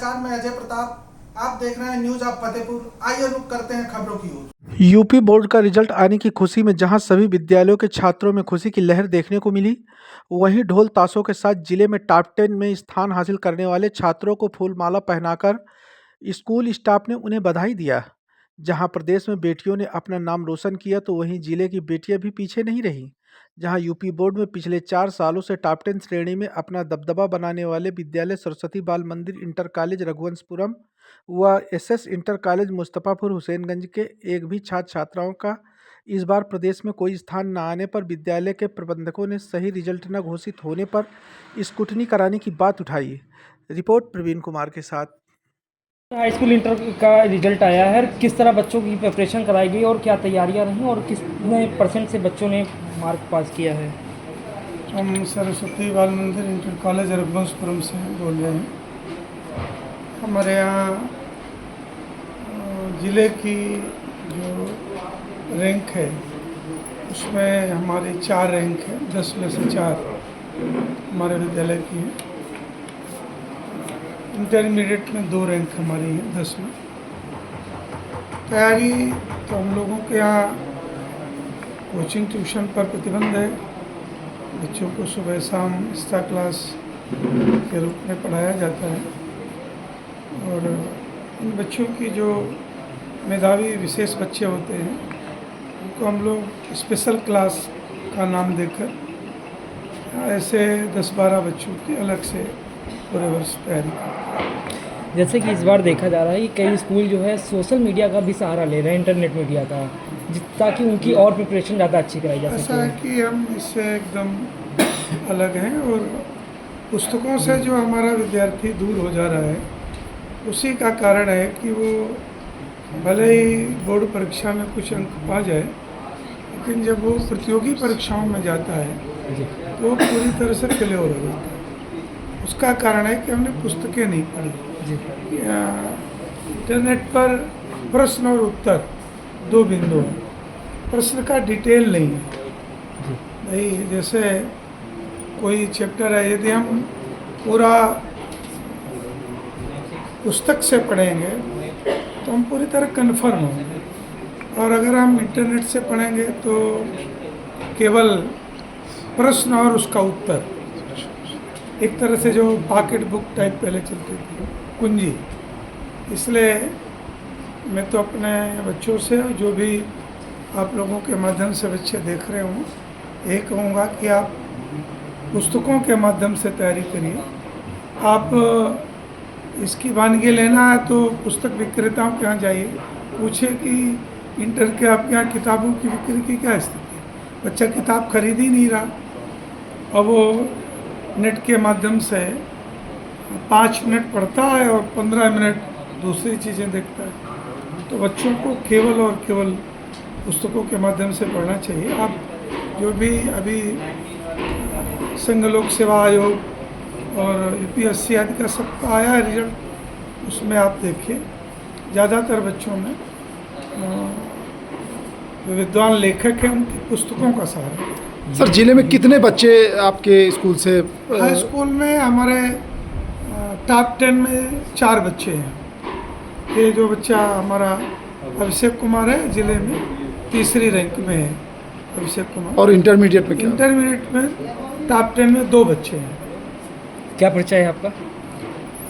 नमस्कार, मैं अजय प्रताप। आप देख रहे हैं न्यूज ऑफ फतेहपुर। आइए रुक करते हैं खबरों की ओर। यूपी बोर्ड का रिजल्ट आने की खुशी में जहां सभी विद्यालयों के छात्रों में खुशी की लहर देखने को मिली, वहीं ढोल ताशों के साथ जिले में टॉप 10 में स्थान हासिल करने वाले छात्रों को फूलमाला पहनाकर स्कूल स्टाफ ने उन्हें बधाई दिया। जहां प्रदेश में बेटियों ने अपना नाम रोशन किया, तो वहीं जिले की बेटियां भी पीछे नहीं रहीं। जहां यूपी बोर्ड में पिछले 4 सालों से टॉप 10 श्रेणी में अपना दबदबा बनाने वाले विद्यालय सरस्वती बाल मंदिर इंटर कॉलेज रघुवंशपुरम व एसएस इंटर कॉलेज मुस्तफ़ापुर हुसैनगंज के एक भी छात्र छात्राओं का इस बार प्रदेश में कोई स्थान न आने पर विद्यालय के प्रबंधकों ने सही रिजल्ट न घोषित होने पर स्क्रूटनी कराने की बात उठाई। रिपोर्ट प्रवीण कुमार के साथ। हाई स्कूल इंटर का रिजल्ट आया है। किस तरह बच्चों की प्रिपरेशन कराई गई और क्या तैयारियां रहीं और कितने परसेंट से बच्चों ने मार्क पास किया है? हम सरस्वती बाल मंदिर इंटर कॉलेज रघुवंशपुरम से बोल रहे हैं। हमारे यहाँ ज़िले की जो रैंक है उसमें हमारी 4 रैंक है, 10 में से 4 हमारे विद्यालय की है। इंटरमीडिएट में 2 रैंक हमारी है 10 में। तैयारी तो हम लोगों के यहाँ कोचिंग ट्यूशन पर प्रतिबंध है। बच्चों को सुबह शाम एक्स्ट्रा क्लास के रूप में पढ़ाया जाता है और इन बच्चों की जो मेधावी विशेष बच्चे होते हैं उनको हम लोग स्पेशल क्लास का नाम देकर ऐसे 10-12 बच्चों की अलग से पूरे वर्ष तैयारी करते हैं। जैसे कि इस बार देखा जा रहा है कि कई स्कूल जो है सोशल मीडिया का भी सहारा ले रहे हैं, इंटरनेट मीडिया का, ताकि उनकी और प्रिपरेशन ज़्यादा अच्छी कराई जा सके। ऐसा है कि हम इससे एकदम अलग हैं और पुस्तकों से जो हमारा विद्यार्थी दूर हो जा रहा है उसी का कारण है कि वो भले ही बोर्ड परीक्षा में कुछ अंक पा जाए, लेकिन जब वो प्रतियोगी परीक्षाओं में जाता है तो वो पूरी तरह से फेल हो जाता है। उसका कारण है कि हमने पुस्तकें नहीं पढ़ी। इंटरनेट पर प्रश्न और उत्तर 2 बिंदु हैं, प्रश्न का डिटेल नहीं है। भाई जैसे कोई चैप्टर है, यदि हम पूरा पुस्तक से पढ़ेंगे तो हम पूरी तरह कन्फर्म होंगे, और अगर हम इंटरनेट से पढ़ेंगे तो केवल प्रश्न और उसका उत्तर, एक तरह से जो पॉकेट बुक टाइप पहले चलती थी, कुंजी। इसलिए मैं तो अपने बच्चों से, जो भी आप लोगों के माध्यम से बच्चे देख रहे हों, यही कहूँगा कि आप पुस्तकों के माध्यम से तैयारी करिए। आप इसकी वानगी लेना है तो पुस्तक विक्रेताओं के यहाँ जाइए, पूछिए कि इंटर के आपके यहाँ किताबों की बिक्री की क्या स्थिति है। बच्चा किताब खरीद ही नहीं रहा, अब वो नेट के माध्यम से 5 मिनट पढ़ता है और 15 मिनट दूसरी चीज़ें देखता है। तो बच्चों को केवल और केवल पुस्तकों के माध्यम से पढ़ना चाहिए। आप जो भी अभी संघ लोक सेवा आयोग और यूपीएससी आदि का सबका आया है रिजल्ट, उसमें आप देखिए ज़्यादातर बच्चों में जो विद्वान लेखक हैं उनकी पुस्तकों का सहारा है। सर, जिले में कितने बच्चे आपके स्कूल से? हाई स्कूल में हमारे टॉप 10 में 4 बच्चे हैं। ये जो बच्चा हमारा अभिषेक कुमार है, जिले में 3री रैंक में है अभिषेक कुमार। और इंटरमीडिएट में क्या? इंटरमीडिएट में टॉप 10 में 2 बच्चे हैं। क्या परिचय है आपका?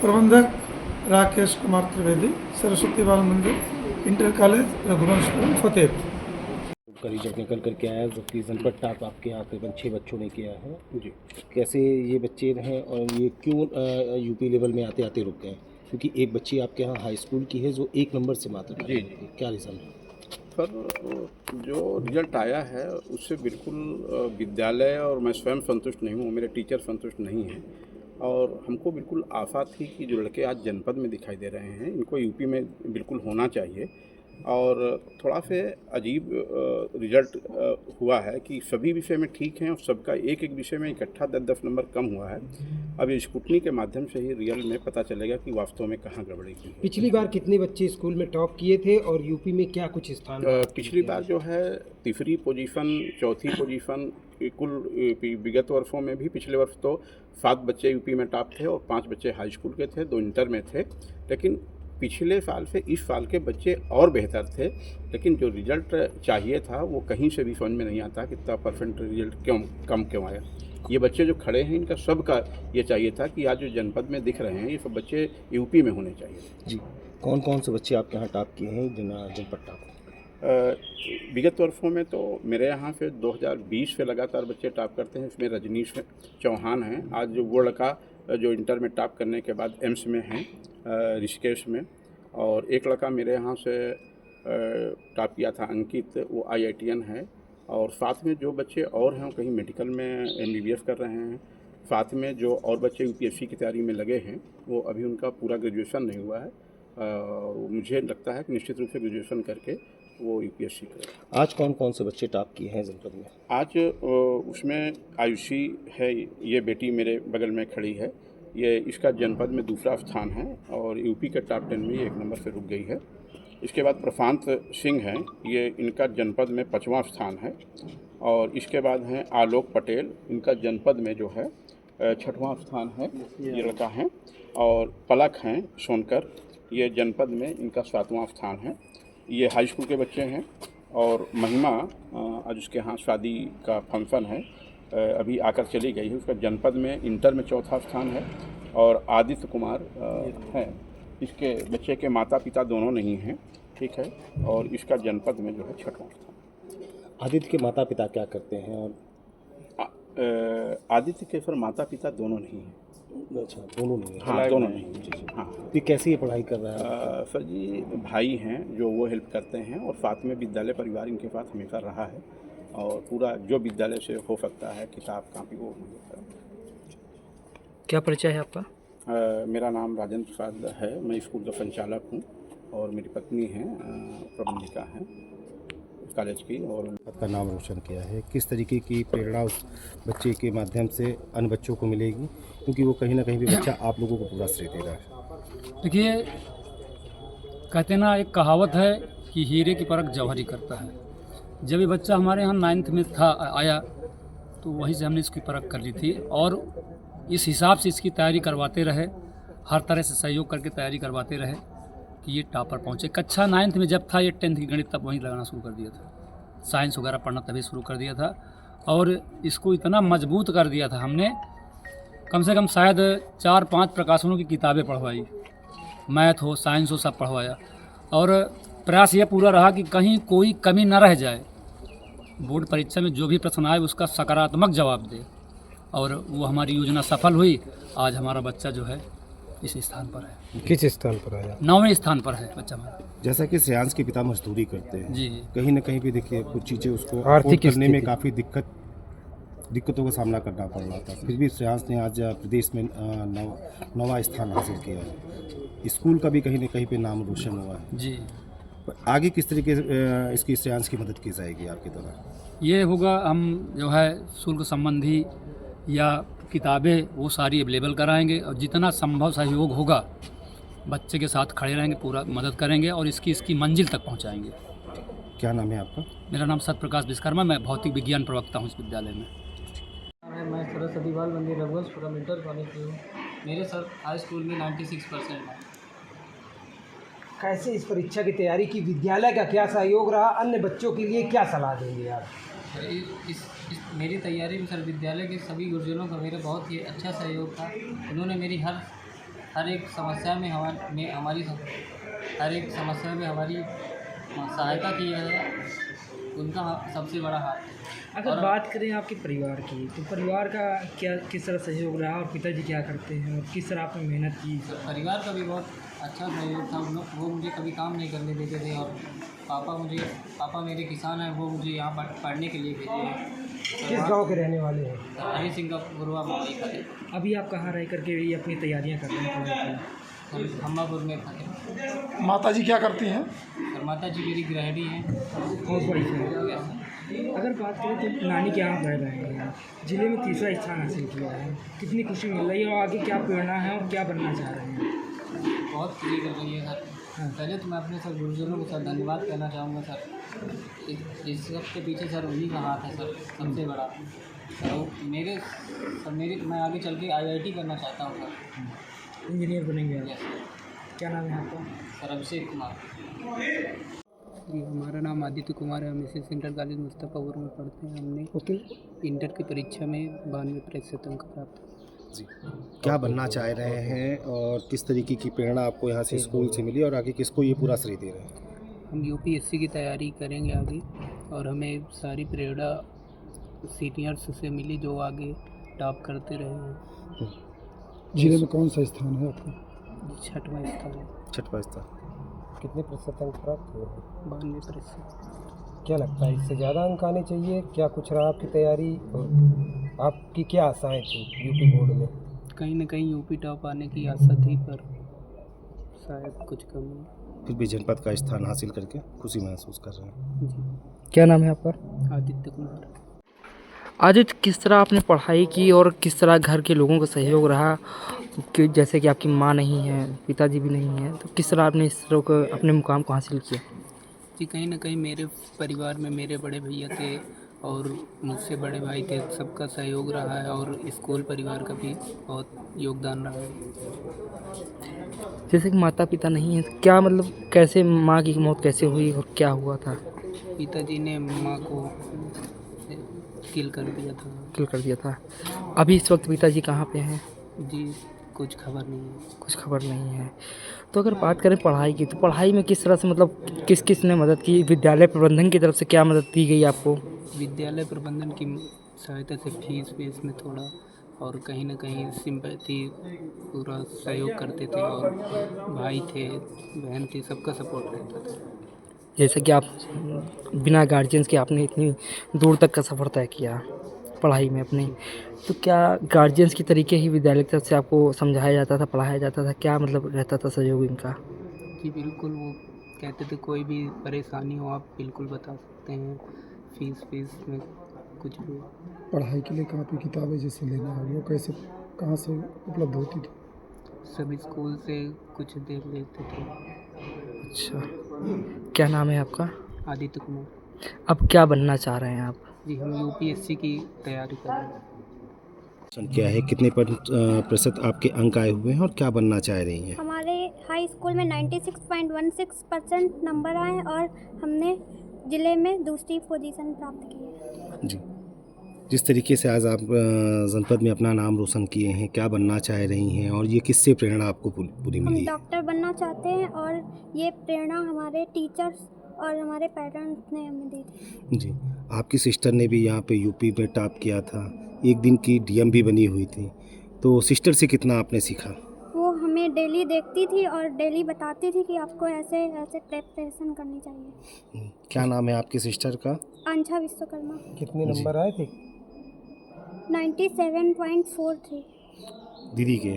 प्रबंधक राकेश कुमार त्रिवेदी, सरस्वती बाल मंदिर इंटर कॉलेज रघुवंशपुरम फतेहपुर। का रिजल्ट निकल कर के आया, जबकि जनपद टॉप आपके यहाँ तकरीबन 6 बच्चों ने किया है जी। कैसे ये बच्चे हैं और ये क्यों यूपी लेवल में आते आते रुक गए? क्योंकि एक बच्ची आपके यहाँ हाई स्कूल की है जो 1 नंबर से मात्र जी, क्या रीज़न है? सर, जो रिजल्ट आया है उससे बिल्कुल विद्यालय और मैं स्वयं संतुष्ट नहीं हूँ, मेरे टीचर संतुष्ट नहीं हैं। और हमको बिल्कुल आशा थी कि जो लड़के आज जनपद में दिखाई दे रहे हैं इनको यूपी में बिल्कुल होना चाहिए। और थोड़ा से अजीब रिजल्ट हुआ है कि सभी विषय में ठीक हैं और सबका एक एक विषय में इकट्ठा 10-10 नंबर कम हुआ है। अब ये स्कूटनी के माध्यम से ही रियल में पता चलेगा कि वास्तव में कहाँ गड़बड़ी की है। पिछली बार कितने बच्चे स्कूल में टॉप किए थे और यूपी में क्या कुछ स्थान? पिछली बार जो है तीसरी पोजीशन, चौथी पोजीशन, कुल विगत वर्षों में भी पिछले वर्ष तो 7 बच्चे यूपी में टॉप थे और 5 बच्चे हाई स्कूल के थे, 2 इंटर में थे। लेकिन पिछले साल से इस साल के बच्चे और बेहतर थे, लेकिन जो रिजल्ट चाहिए था वो कहीं से भी समझ में नहीं आता कि इतना परसेंट रिजल्ट क्यों आया। ये बच्चे जो खड़े हैं इनका सबका ये चाहिए था कि आज जो जनपद में दिख रहे हैं ये सब बच्चे यूपी में होने चाहिए। जी, कौन कौन से बच्चे आपके यहाँ टॉप किए हैं जनपद टॉप? विगत वर्षों में तो मेरे यहाँ से 2020 से लगातार बच्चे टॉप करते हैं। इसमें रजनीश चौहान हैं, आज जो वो लड़का जो इंटर में टॉप करने के बाद एम्स में हैं ऋषिकेश में, और एक लड़का मेरे यहाँ से टॉप किया था अंकित, वो IITN है। और साथ में जो बच्चे और हैं वो कहीं मेडिकल में MBBS कर रहे हैं। साथ में जो और बच्चे UPSC की तैयारी में लगे हैं वो अभी उनका पूरा ग्रेजुएशन नहीं हुआ है। मुझे लगता है कि निश्चित रूप से ग्रेजुएशन करके वो UPSC करें। आज कौन कौन से बच्चे टॉप किए हैं जनपद में? आज उसमें आयुषी है, ये बेटी मेरे बगल में खड़ी है, ये इसका जनपद में दूसरा स्थान है और यूपी के टॉप 10 में ये 1 नंबर से रुक गई है। इसके बाद प्रशांत सिंह हैं, ये इनका जनपद में 5वां स्थान है। और इसके बाद हैं आलोक पटेल, इनका जनपद में जो है 6वां स्थान है, ये लड़का हैं। और पलक हैं सोनकर, ये जनपद में इनका 7वां स्थान है। ये हाई स्कूल के बच्चे हैं। और महिमा आज उसके यहाँ शादी का फंक्शन है, अभी आकर चली गई है, उसका जनपद में इंटर में 4था स्थान है। और आदित्य कुमार हैं, इसके बच्चे के माता पिता दोनों नहीं हैं, ठीक है, और इसका जनपद में जो है 6वां स्थान। आदित्य के माता पिता क्या करते हैं? और आदित्य के सर माता पिता दोनों नहीं हैं। अच्छा, दोनों नहीं है? हाँ, दोनों नहीं हैं। हाँ, ये कैसी ये पढ़ाई कर रहा है? सर जी भाई हैं जो वो हेल्प करते हैं, और साथ में विद्यालय परिवार इनके साथ हमेशा रहा है, और पूरा जो विद्यालय से हो सकता है किताब कापी वो होता है। क्या परिचय है आपका? मेरा नाम राजेंद्र प्रसाद है, मैं स्कूल का संचालक हूँ, और मेरी पत्नी हैं प्रबंधिका हैं कॉलेज की। और का नाम रोशन किया है, किस तरीके की प्रेरणा उस बच्चे के माध्यम से अन्य बच्चों को मिलेगी, क्योंकि वो कहीं ना कहीं भी बच्चा आप लोगों को पूरा श्रेय दे रहा है? देखिए, कहते ना, एक कहावत है कि हीरे की परख जौहरी करता है। जब ये बच्चा हमारे यहाँ 9th में था आया तो वहीं से हमने इसकी परख कर ली थी, और इस हिसाब से इसकी तैयारी करवाते रहे, हर तरह से सहयोग करके तैयारी करवाते रहे कि ये टॉपर पहुँचे। कक्षा 9th में जब था ये 10th की गणित तब वहीं लगाना शुरू कर दिया था, साइंस वगैरह पढ़ना तभी शुरू कर दिया था, और इसको इतना मजबूत कर दिया था हमने, कम से कम शायद 4-5 प्रकाशनों की किताबें पढ़वाई, मैथ हो साइंस हो सब पढ़वाया। और प्रयास ये पूरा रहा कि कहीं कोई कमी न रह जाए, बोर्ड परीक्षा में जो भी प्रश्न आए उसका सकारात्मक जवाब दे, और वो हमारी योजना सफल हुई। आज हमारा बच्चा जो है इस स्थान पर है। किस स्थान पर आया? 9वें स्थान पर है बच्चा हमारा। जैसा कि श्रेयांश के पिता मजदूरी करते हैं, जी, कहीं ना कहीं भी देखिए कुछ चीज़ें उसको आर्थिक करने में स्थिति। काफ़ी दिक्कतों का सामना करना पड़ रहा था, फिर भी श्रेयांश ने आज प्रदेश में 9वां स्थान हासिल किया है। स्कूल का भी कहीं ना कहीं पे नाम रोशन हुआ है। जी। आगे किस तरीके से इसकी श्रेयांश की मदद की जाएगी आपकी तरह? ये होगा, हम जो है शुल्क संबंधी या किताबें वो सारी अवेलेबल कराएंगे, और जितना संभव सहयोग होगा बच्चे के साथ खड़े रहेंगे, पूरा मदद करेंगे और इसकी मंजिल तक पहुंचाएंगे। क्या नाम है आपका? मेरा नाम सत्यप्रकाश विश्वकर्मा, मैं भौतिक विज्ञान प्रवक्ता हूँ इस विद्यालय में। मैं सरस्वती बाल मंदिर रघुवंशपुरम इंटर कॉलेज से हूँ। मेरे सर हाई स्कूल में 96% है। कैसे इस परीक्षा की तैयारी की, विद्यालय का क्या सहयोग रहा, अन्य बच्चों के लिए क्या सलाह देंगे आप? सर इस मेरी तैयारी में सर विद्यालय के सभी गुरुजनों का मेरा बहुत ही अच्छा सहयोग था। उन्होंने मेरी हर एक समस्या में हमारी सहायता की है, उनका सबसे बड़ा हाथ। अगर बात करें आपके परिवार की, तो परिवार का किस तरह सहयोग रहा, और पिताजी क्या करते हैं और किस तरह आपने मेहनत की? परिवार का भी बहुत अच्छा सहयोग था। वो मुझे कभी काम नहीं करने देते थे, और पापा मेरे किसान हैं, वो मुझे यहाँ पढ़ने के लिए भेजे हैं। किस गांव के रहने वाले हैं? हरी सिंह का गुरुआ अभी आप कहाँ रह करके ये अपनी तैयारियाँ कर रहे हैं? हमापुर में खड़े। माता जी क्या करती हैं? और माता जी मेरी गृहिणी हैं। हाउस वाइफ है। अगर बात करें तो नानी के यहाँ रह रहे हैं, जिले में तीसरा स्थान हासिल किया है, कितनी खुशी मिल रही है और आगे क्या प्रेरणा है और क्या बनना चाह रहे हैं? बहुत खुशी कर रही है सर। पहले तो मैं अपने सर गुरुजनों को सर धन्यवाद कहना चाहूँगा सर। इस सब के पीछे सर उन्हीं का हाथ है सर, सबसे बड़ा। सर मेरे मैं आगे चल के IIT करना चाहता हूँ सर। इंजीनियर बनेंगे आप? यस क्या नाम है आपका? सर, अभिषेक कुमार। जी, हमारा नाम आदित्य कुमार है। हम इसी सेंट्रल कॉलेज मुस्तफ़ापुर में पढ़ते हैं। हमने इंटर की परीक्षा में 92% अंक प्राप्त। जी, क्या बनना चाह रहे हैं और किस तरीके की प्रेरणा आपको यहाँ से स्कूल से मिली और आगे किसको ये पूरा श्रेय दे रहे हैं? हम UPSC की तैयारी करेंगे आगे, और हमें सारी प्रेरणा सीनियर्स से मिली जो आगे टॉप करते रहे हैं। जिले में कौन सा स्थान है आपका? 6वां स्थान है। 6वां स्थान। कितने प्रतिशत अंक प्राप्त हुए? 92%। क्या लगता है इससे ज़्यादा अंक आने चाहिए? क्या कुछ रहा आपकी तैयारी और आपकी क्या आशाएं थी यूपी बोर्ड में? कहीं ना कहीं यूपी टॉप आने की आशा थी, पर शायद कुछ कम हुआ। फिर भी जनपद का स्थान हासिल करके खुशी महसूस कर रहे हैं। जी। क्या नाम है आपका? आदित्य कुमार। आदित्य, किस तरह आपने पढ़ाई की और किस तरह घर के लोगों का सहयोग रहा? कि जैसे कि आपकी माँ नहीं है, पिताजी भी नहीं है, तो किस तरह आपने इस तरह को अपने मुकाम को हासिल किया? जी, कहीं ना कहीं मेरे परिवार में मेरे बड़े भैया थे और मुझसे बड़े भाई थे, सबका सहयोग रहा है, और स्कूल परिवार का भी बहुत योगदान रहा है। जैसे कि माता पिता नहीं है, क्या मतलब कैसे माँ की मौत कैसे हुई और क्या हुआ था? पिताजी ने माँ को किल कर दिया था। किल कर दिया था। अभी इस वक्त पिताजी कहाँ पे हैं? जी, कुछ खबर नहीं है। कुछ खबर नहीं है। तो अगर बात करें पढ़ाई की, तो पढ़ाई में किस तरह से मतलब किस किस ने मदद की? विद्यालय प्रबंधन की तरफ से क्या मदद दी गई आपको? विद्यालय प्रबंधन की सहायता से फीस में थोड़ा, और कहीं ना कहीं सिंपैथी पूरा सहयोग करते थे, और भाई थे, बहन थी, सबका सपोर्ट रहता था। जैसे कि आप बिना गार्जियंस के आपने इतनी दूर तक का सफ़र तय किया पढ़ाई में अपनी, तो क्या गार्जियंस की तरीके ही विद्यालय की तरफ से आपको समझाया जाता था, पढ़ाया जाता था? क्या मतलब रहता था सहयोग इनका? जी बिल्कुल, वो कहते थे कोई भी परेशानी हो आप बिल्कुल बता सकते हैं, फीस में कुछ भी। पढ़ाई के लिए कापी किताबें जैसे लेना है वो कैसे कहाँ से उपलब्ध होती थी? सभी स्कूल से कुछ दे लेते थे। अच्छा, क्या नाम है आपका? आदित्य कुमार। अब क्या बनना चाह रहे हैं आप? जी, हम UPSC की तैयारी कर रहे हैं। क्या है, कितने प्रतिशत आपके अंक आए हुए हैं और क्या बनना चाह रही हैं? हमारे हाई स्कूल में 96.16% नंबर आए और हमने ज़िले में दूसरी पोजीशन प्राप्त की है। जी, जिस तरीके से आज आप जनपद में अपना नाम रोशन किए हैं, क्या बनना चाह रही हैं और ये किससे प्रेरणा आपको पूरी हम मिली है? डॉक्टर बनना चाहते हैं और ये प्रेरणा हमारे टीचर्स और हमारे पेरेंट्स ने हमें दी थी। जी, आपकी सिस्टर ने भी यहाँ पे यूपी में टॉप किया था, एक दिन की DM भी बनी हुई थी, तो सिस्टर से कितना आपने सीखा? वो हमें डेली देखती थी और डेली बताती थी कि आपको ऐसे ऐसे प्रिपरेशन करनी चाहिए। क्या नाम है आपकी सिस्टर का? अंशा विश्वकर्मा। कितने नंबर आए थे? 97.43। दीदी के,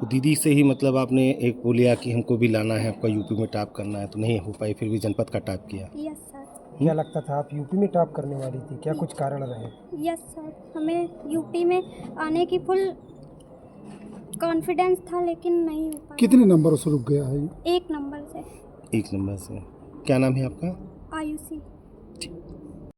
तो दीदी से ही मतलब आपने एक वो लिया कि हमको भी लाना है, आपका यूपी में टॉप करना है, तो नहीं हो पाई, फिर भी जनपद का टॉप किया। Yes sir. क्या लगता था आप यूपी में टॉप करने वाली थी? क्या कुछ कारण रहे? यस सर, हमें यूपी में आने की फुल कॉन्फिडेंस था, लेकिन नहीं हो पाया। कितने नंबरों से रुक गया है ये? 1 नंबर से। 1 नंबर से। क्या नाम है आपका? आयुषी।